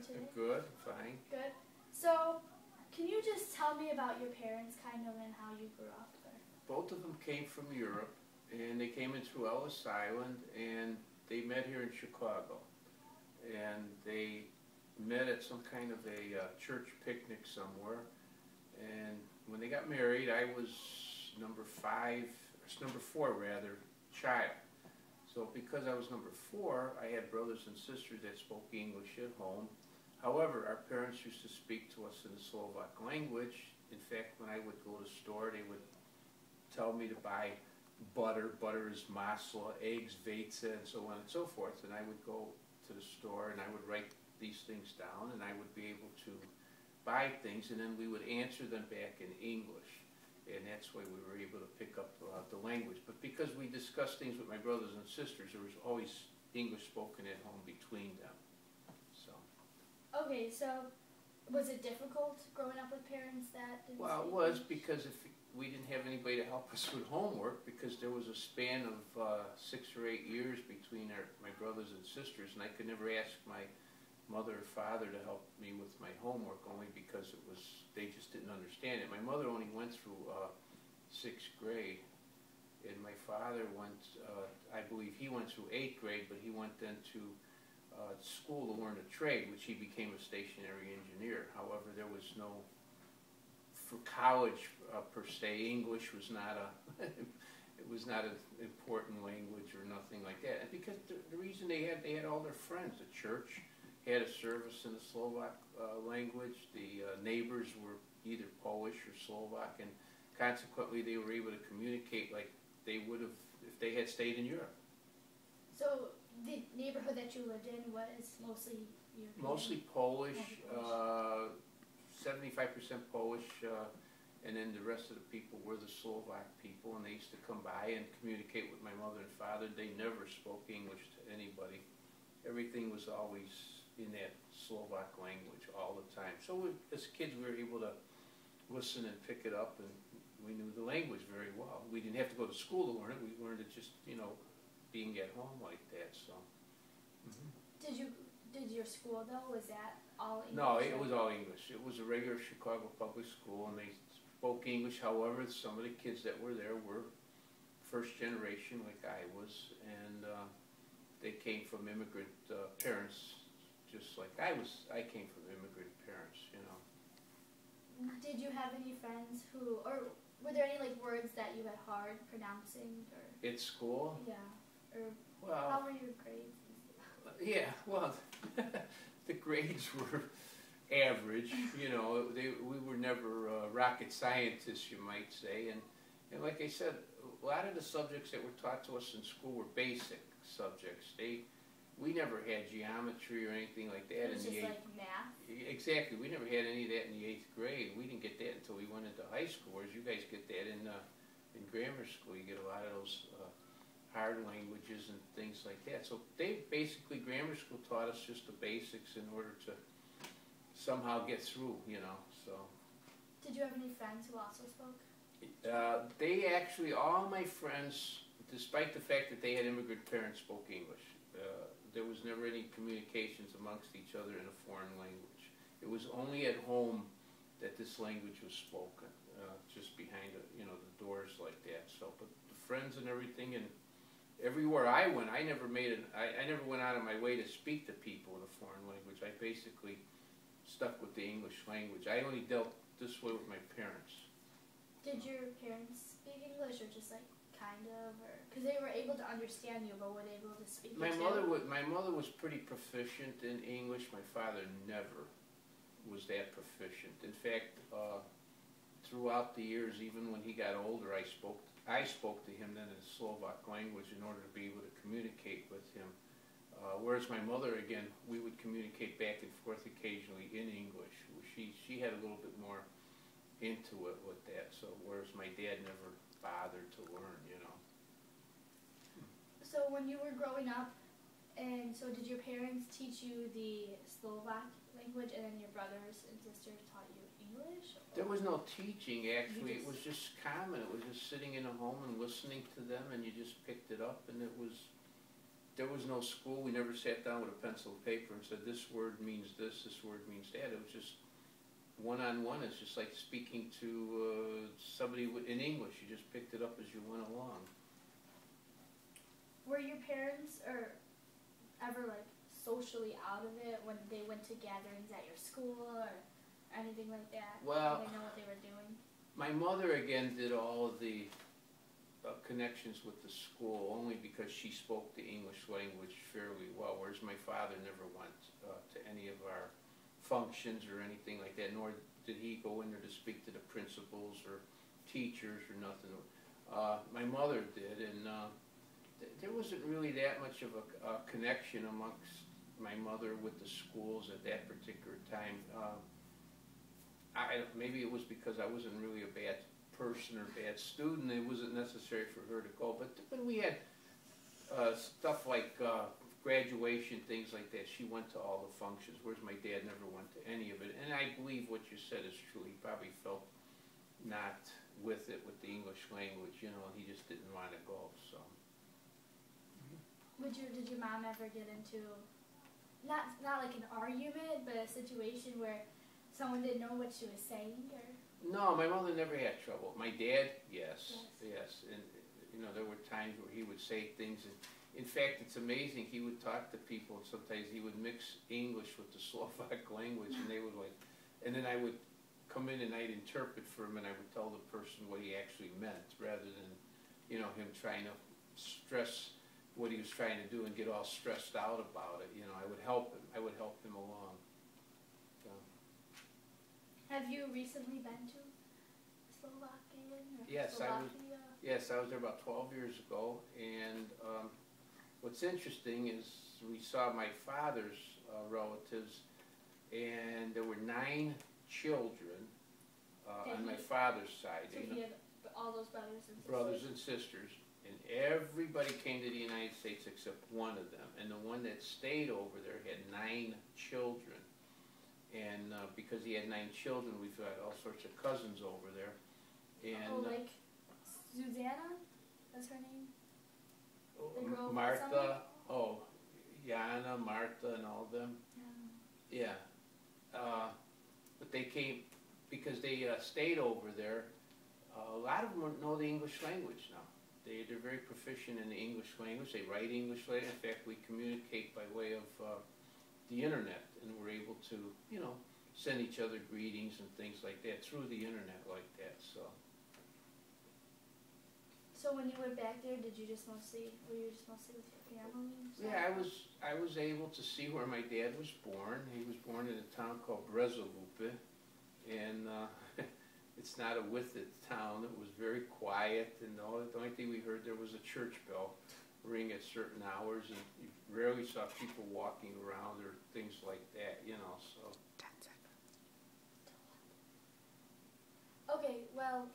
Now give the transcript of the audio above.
today? Good, fine. Good. So, can you just tell me about your parents, kind of, and how you grew up there? Both of them came from Europe, and they came in through Ellis Island, and they met here in Chicago. And they met at some kind of a church picnic somewhere. And when they got married, I was number four rather, child. So because I was number four, I had brothers and sisters that spoke English at home. However, our parents used to speak to us in the Slovak language. In fact, when I would go to the store, they would tell me to buy butter. Butter is maslo, eggs, vejce, and so on and so forth. And I would go to the store and I would write these things down, and I would be able to buy things, and then we would answer them back in English. And that's why we were able to pick up the language. But because we discussed things with my brothers and sisters, there was always English spoken at home between them. So. Okay, so was it difficult growing up with parents that didn't Well, it speak was English? because if we didn't have anybody to help us with homework, because there was a span of 6 or 8 years between my brothers and sisters, and I could never ask my mother or father to help me with my homework, only because they just didn't understand it. My mother only went through 6th grade, and my father went, I believe he went through 8th grade, but he went then to school to learn a trade, which he became a stationary engineer. However, there was no, for college per se, English was not a, it was not an important language or nothing like that. And because the reason they had all their friends, the church had a service in the Slovak language. The neighbors were either Polish or Slovak, and consequently they were able to communicate like they would have if they had stayed in Europe. So the neighborhood that you lived in was mostly European? Mostly Polish, 75% Polish, and then the rest of the people were the Slovak people, and they used to come by and communicate with my mother and father. They never spoke English to anybody. Everything was always in that Slovak language all the time. So as kids we were able to listen and pick it up, and we knew the language very well. We didn't have to go to school to learn it. We learned it just, being at home like that. So. Did your school though, was that all English? No, it was all English. It was a regular Chicago public school, and they spoke English. However, some of the kids that were there were first generation like I was, and they came from immigrant parents, just like I was. I came from immigrant parents, Did you have any friends or were there any words that you had hard pronouncing? Or at school? Yeah. Or well, how were your grades? Yeah, well, the grades were average. We were never rocket scientists, you might say, and like I said, a lot of the subjects that were taught to us in school were basic subjects. We never had geometry or anything like that in the 8th grade. Just like math? Exactly. We never had any of that in the 8th grade. We didn't get that until we went into high school, whereas you guys get that in grammar school. You get a lot of those hard languages and things like that. So grammar school taught us just the basics in order to somehow get through, so. Did you have any friends who also spoke? All my friends, despite the fact that they had immigrant parents, spoke English. There was never any communications amongst each other in a foreign language. It was only at home that this language was spoken, just behind the doors like that. So, but the friends and everything, and everywhere I went, I never went out of my way to speak to people in a foreign language. I basically stuck with the English language. I only dealt this way with my parents. Did your parents speak English, or just kind of, or because they were able to understand you, but were they able to speak? My mother was pretty proficient in English. My father never was that proficient. In fact, throughout the years, even when he got older, I spoke to him then in the Slovak language in order to be able to communicate with him. Whereas my mother, again, we would communicate back and forth occasionally in English. She had a little bit more into it with that. So whereas my dad never bothered to learn, So when you were growing up, and so did your parents teach you the Slovak language, and then your brothers and sisters taught you English? Or? There was no teaching, actually. It was just common. It was just sitting in a home and listening to them, and you just picked it up, and it was there was no school. We never sat down with a pencil and paper and said, this word means this word means that. It was just one-on-one. It's just like speaking to somebody in English. You just picked it up as you went along. Were your parents ever like socially out of it when they went to gatherings at your school or anything like that? Well, did they know what they were doing? My mother again did all of the connections with the school only because she spoke the English language fairly well, whereas my father never went to any of our functions or anything like that, nor did he go in there to speak to the principals or teachers or nothing. My mother did, and there wasn't really that much of a connection amongst my mother with the schools at that particular time. Maybe it was because I wasn't really a bad person or bad student. It wasn't necessary for her to go. But when we had stuff like graduation, things like that, she went to all the functions, whereas my dad never went to any of it. And I believe what you said is true. He probably felt not with it with the English language, you know, he just didn't want to go. So. Did your mom ever get into not like an argument, but a situation where someone didn't know what she was saying, or? No, my mother never had trouble. My dad, yes. And you know, there were times where he would say things, and in fact, it's amazing. He would talk to people, and sometimes he would mix English with the Slovak language, and they would like, and then I would come in and I'd interpret for him, and I would tell the person what he actually meant, rather than, you know, him trying to stress what he was trying to do and get all stressed out about it. You know, I would help him. I would help him along. Have you recently been to Slovakia? Yes, I was there about 12 years ago, and what's interesting is we saw my father's relatives, and there were 9 children on my father's side. So he had all those brothers and sisters? Brothers and sisters, and everybody came to the United States except one of them, and the one that stayed over there had 9 children. And because he had 9 children, we've got all sorts of cousins over there. And like Susanna? That's her name? Martha, Jana, Martha, and all of them. Yeah. But they came, because they stayed over there, a lot of them know the English language now. They're very proficient in the English language. They write English language. In fact, we communicate by way of the internet, and we're able to, you know, send each other greetings and things like that through the internet like that. So when you went back there, were you just mostly with your family? Yeah, I was able to see where my dad was born. He was born in a town called Brezovupe, and it's not a with it town. It was very quiet, and the only thing we heard there was a church bell ring at certain hours, and you rarely saw people walking around or things like that, you know, so. Okay, well